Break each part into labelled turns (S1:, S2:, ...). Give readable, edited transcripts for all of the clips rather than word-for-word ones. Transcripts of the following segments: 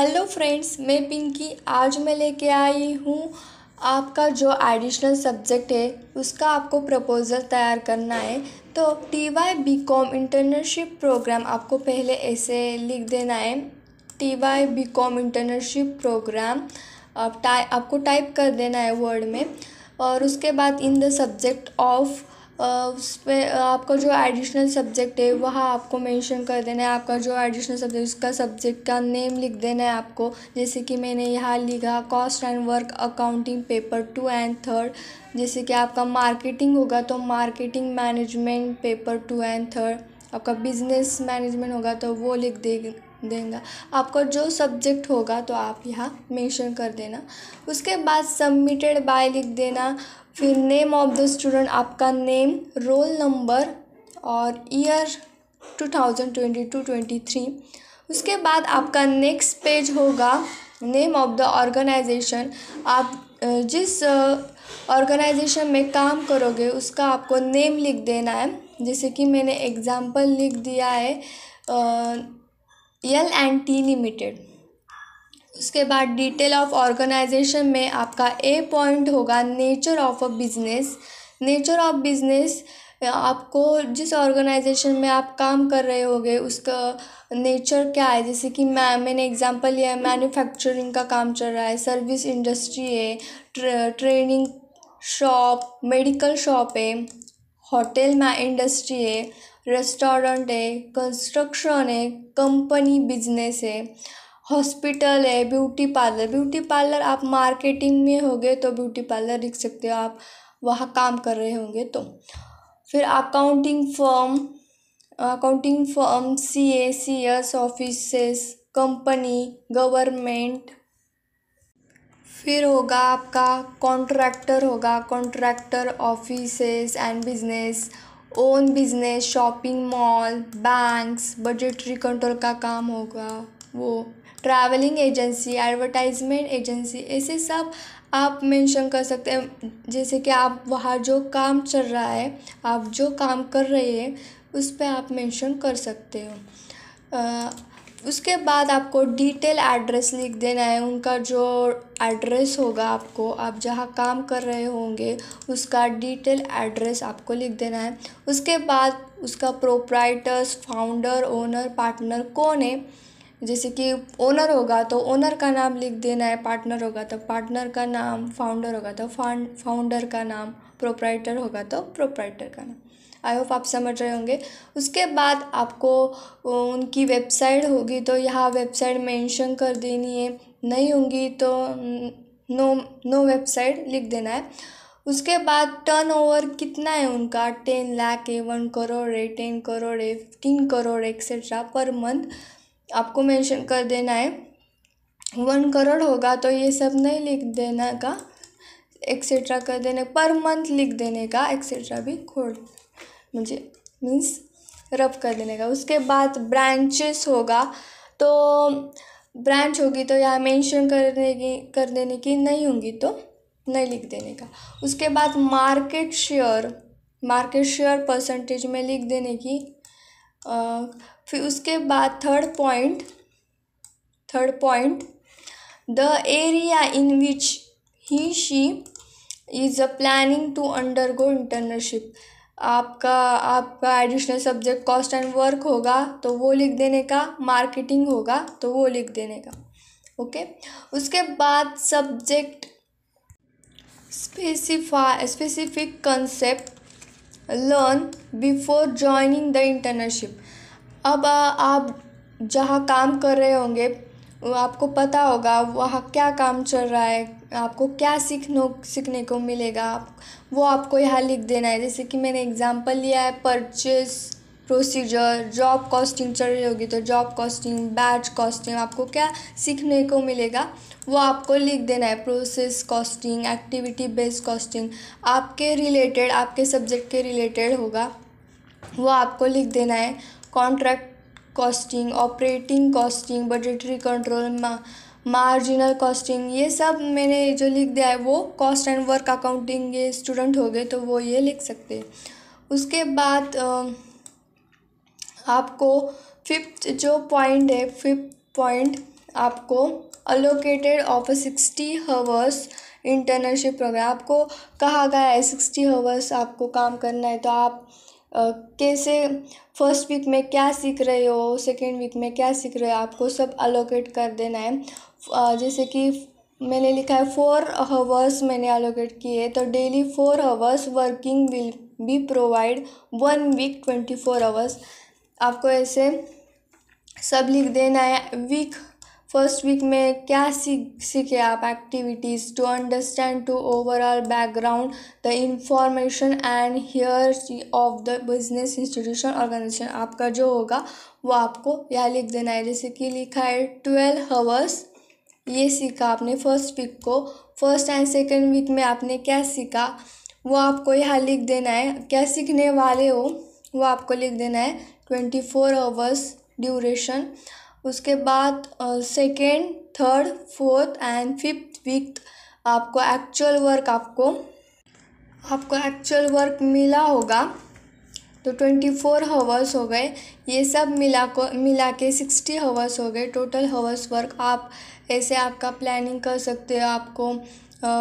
S1: Hello friends, मैं पिंकी। आज मैं लेके आई हूँ आपका जो एडिशनल सब्जेक्ट है उसका आपको प्रपोज़ल तैयार करना है। तो TY BCom इंटर्नशिप प्रोग्राम आपको पहले ऐसे लिख देना है। TY BCom इंटर्नशिप प्रोग्राम आपको टाइप कर देना है वर्ड में। और उसके बाद इन द सब्जेक्ट ऑफ उस पर आपका जो एडिशनल सब्जेक्ट है वहाँ आपको मेंशन कर देना है। आपका जो एडिशनल सब्जेक्ट उसका सब्जेक्ट का नेम लिख देना है आपको। जैसे कि मैंने यहाँ लिखा cost and work accounting paper 2 and 3। जैसे कि आपका मार्केटिंग होगा तो मार्केटिंग मैनेजमेंट पेपर 2 एंड 3। आपका बिजनेस मैनेजमेंट होगा तो वो लिख देगा। आपका जो सब्जेक्ट होगा तो आप यहाँ मेंशन कर देना। उसके बाद सबमिटेड बाय लिख देना। फिर नेम ऑफ द स्टूडेंट, आपका नेम, रोल नंबर और ईयर 2022-23। उसके बाद आपका नेक्स्ट पेज होगा नेम ऑफ द ऑर्गेनाइजेशन। आप जिस ऑर्गेनाइजेशन में काम करोगे उसका आपको नेम लिख देना है। जैसे कि मैंने एग्जांपल लिख दिया है L&T लिमिटेड। उसके बाद डिटेल ऑफ ऑर्गेनाइजेशन में आपका ए पॉइंट होगा nature of a business. Nature of business, आपको जिस ऑर्गेनाइजेशन में आप काम कर रहे होगे उसका नेचर क्या है। जैसे कि मैंने एग्जांपल लिया है मैन्युफैक्चरिंग का काम चल रहा है, सर्विस इंडस्ट्री है, ट्रेनिंग शॉप, मेडिकल शॉप है, होटल में इंडस्ट्री है, रेस्टोरेंट है, कंस्ट्रक्शन है, कंपनी बिजनेस है, हॉस्पिटल है, ब्यूटी पार्लर। ब्यूटी पार्लर आप मार्केटिंग में होगे तो ब्यूटी पार्लर लिख सकते हो, आप वहाँ काम कर रहे होंगे तो। फिर accounting firm CA CS offices, company, government. फिर होगा आपका कॉन्ट्रैक्टर होगा contractor offices and business, own business, shopping mall, banks, budgetary control का काम होगा वो, ट्रैवलिंग एजेंसी, एडवर्टाइजमेंट एजेंसी। ऐसे सब आप मेंशन कर सकते हैं। जैसे कि आप वहाँ जो काम चल रहा है, आप जो काम कर रहे हैं उस पर आप मेंशन कर सकते हो। उसके बाद आपको डिटेल एड्रेस लिख देना है। उनका जो एड्रेस होगा आपको, आप जहाँ काम कर रहे होंगे उसका डिटेल एड्रेस आपको लिख देना है। उसके बाद उसका प्रोप्राइटर्स, फाउंडर, ओनर, पार्टनर कौन है। जैसे कि ओनर होगा तो ओनर का नाम लिख देना है, पार्टनर होगा तो पार्टनर का नाम, फाउंडर होगा तो फाउंडर का नाम, प्रोप्राइटर होगा तो प्रोप्राइटर का नाम। आई होप आप समझ रहे होंगे। उसके बाद आपको उनकी वेबसाइट होगी तो यहाँ वेबसाइट मेंशन कर देनी है, नहीं होंगी तो नो वेबसाइट लिख देना है। उसके बाद टर्नओवर कितना है उनका, 10 लाख है, 1 करोड़ है, 10 करोड़ है, 15 करोड़ एक्सेट्रा पर मंथ आपको मेंशन कर देना है। 1 करोड़ होगा तो ये सब नहीं लिख देना का, एक्सेट्रा कर देने, पर मंथ लिख देने का, एक्सेट्रा भी मुझे मीन्स रब कर देने का। उसके बाद ब्रांचेस होगा तो ब्रांच होगी तो यहाँ मेंशन कर देने की, नहीं होंगी तो नहीं लिख देने का। उसके बाद मार्केट शेयर परसेंटेज में लिख देने की। फिर उसके बाद third point the area in which he she is planning to undergo internship. आपका additional subject cost and work होगा तो वो लिख देने का, मार्केटिंग होगा तो वो लिख देने का। ओके। उसके बाद subject specific concept learn before joining the internship. अब आप जहाँ काम कर रहे होंगे आपको पता होगा वहाँ क्या काम चल रहा है, आपको क्या सीखने को मिलेगा, वो आपको यहाँ लिख देना है। जैसे कि मैंने एग्जांपल लिया है परचेज प्रोसीजर, जॉब कॉस्टिंग चल रही होगी तो जॉब कॉस्टिंग, बैच कॉस्टिंग, आपको क्या सीखने को मिलेगा वो आपको लिख देना है। Process costing, activity based costing, आपके रिलेटेड, आपके सब्जेक्ट के रिलेटेड होगा वो आपको लिख देना है। Contract costing, operating costing, budgetary control, marginal costing, ये सब मैंने जो लिख दिया है वो कॉस्ट एंड वर्क अकाउंटिंग ये स्टूडेंट हो गए तो वो ये लिख सकते हैं। उसके बाद आपको फिफ्थ पॉइंट आपको allocated of 60 hours internship programme, आपको कहा गया है 60 हावर्स आपको काम करना है। तो आप कैसे फर्स्ट वीक में क्या सीख रहे हो, सेकेंड वीक में क्या सीख रहे हो, आपको सब अलोकेट कर देना है। जैसे कि मैंने लिखा है 4 हावर्स मैंने अलोकेट किए, तो daily 4 hours working will be provide 1 week 24 hours. आपको ऐसे सब लिख देना है। फर्स्ट वीक में क्या सीखे आप activities to understand to overall background the information and here of the business institution organization. आपका जो होगा वो आपको यहाँ लिख देना है। जैसे कि लिखा है 12 हावर्स ये सीखा आपने फर्स्ट वीक को, फर्स्ट एंड सेकेंड वीक में आपने क्या सीखा वो आपको यहाँ लिख देना है। क्या सीखने वाले हो वो आपको लिख देना है 24 हावर्स ड्यूरेशन। उसके बाद second, third, fourth and fifth week आपको एक्चुअल वर्क मिला होगा, तो 24 हावर्स हो गए। ये सब मिला के 60 हावर्स हो गए टोटल हावर्स वर्क। आप ऐसे आपका प्लानिंग कर सकते हो। आपको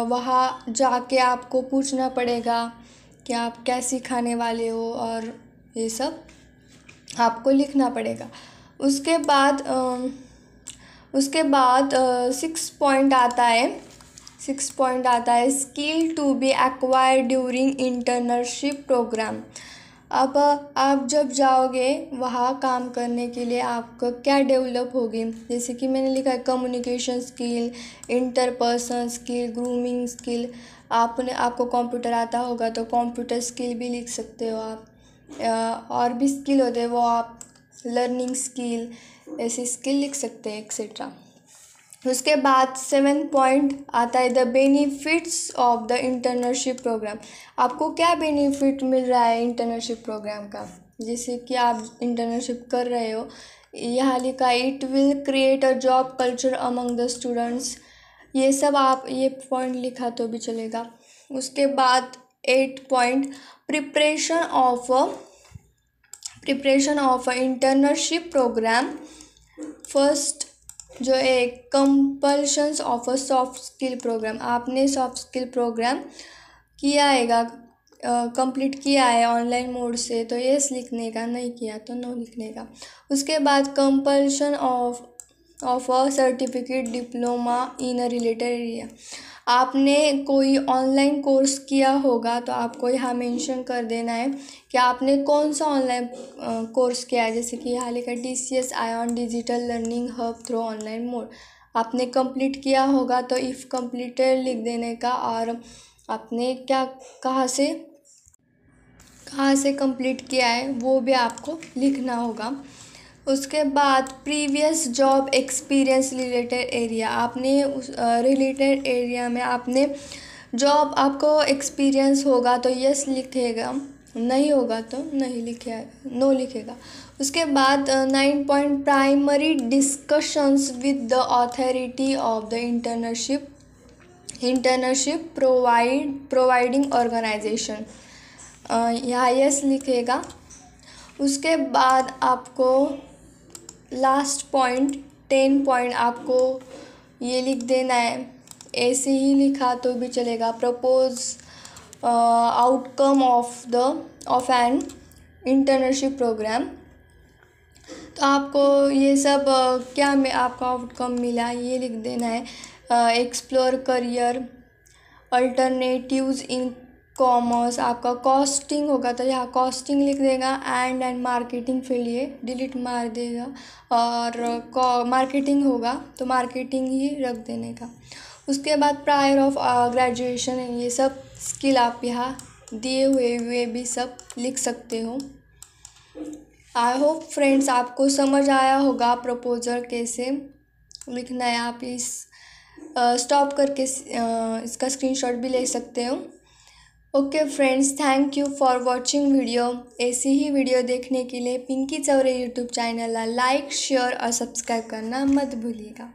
S1: वहाँ जाके आपको पूछना पड़ेगा कि आप क्या सिखाने वाले हो, और ये सब आपको लिखना पड़ेगा। उसके बाद 6 पॉइंट आता है skill to be acquired during internship program. अब आप जब जाओगे वहाँ काम करने के लिए आपको क्या डेवलप होगी, जैसे कि मैंने लिखा है communication skill, interpersonal skill, grooming skill. आपको कंप्यूटर आता होगा तो कंप्यूटर स्किल भी लिख सकते हो आप। और भी स्किल होते हैं वो आप लर्निंग स्किल, ऐसे स्किल लिख सकते हैं एक्सेट्रा। उसके बाद 7 पॉइंट आता है the benefits of the internship programme. आपको क्या बेनिफिट मिल रहा है इंटर्नशिप प्रोग्राम का, जैसे कि आप इंटर्नशिप कर रहे हो। यहाँ लिखा है it will create a job culture among the students. ये सब आप ये पॉइंट लिखा तो भी चलेगा। उसके बाद 8 point preparation of a internship programme. First जो है compulsions of a soft skill programme. आपने सॉफ्ट स्किल प्रोग्राम किया है, कंप्लीट किया है ऑनलाइन मोड से, तो यस लिखने का, नहीं किया तो नो लिखने का। उसके बाद compulsion of a certificate diploma in a related area. आपने कोई ऑनलाइन कोर्स किया होगा तो आपको यहाँ मेंशन कर देना है कि आपने कौन सा ऑनलाइन कोर्स किया है। जैसे कि यहाँ लिखा TCS ion digital learning hub through online mode. आपने कंप्लीट किया होगा तो इफ़ कंप्लीटेड लिख देने का, और आपने कहाँ से कंप्लीट किया है वो भी आपको लिखना होगा। उसके बाद previous job experience related area. आपने उस रिलेटेड एरिया में आपने जॉब आपको एक्सपीरियंस होगा तो यस लिखेगा, नहीं होगा तो नो लिखेगा। उसके बाद 9 point primary discussions with the authority of the internship providing organisation. यहाँ यस लिखेगा। उसके बाद आपको लास्ट पॉइंट 10 पॉइंट आपको ये लिख देना है, ऐसे ही लिखा तो भी चलेगा। Propose outcome of an internship programme. तो आपको ये सब आपका आउटकम मिला ये लिख देना है। Explore career alternatives in commerce. आपका कॉस्टिंग होगा तो यहाँ कॉस्टिंग लिख देगा। एंड मार्केटिंग फील्ड ये डिलीट मार देगा, और मार्केटिंग होगा तो मार्केटिंग ही रख देने का। उसके बाद प्रायर ऑफ ग्रेजुएशन, ये सब स्किल आप यहाँ दिए हुए भी सब लिख सकते हो। आई होप फ्रेंड्स आपको समझ आया होगा प्रपोजल कैसे लिखना है। आप इस स्टॉप करके इसका स्क्रीनशॉट भी ले सकते हो। Okay friends, thank you for watching video. ऐसी ही वीडियो देखने के लिए Pinky Chaure YouTube channel like, share और सब्सक्राइब करना मत भूलिएगा।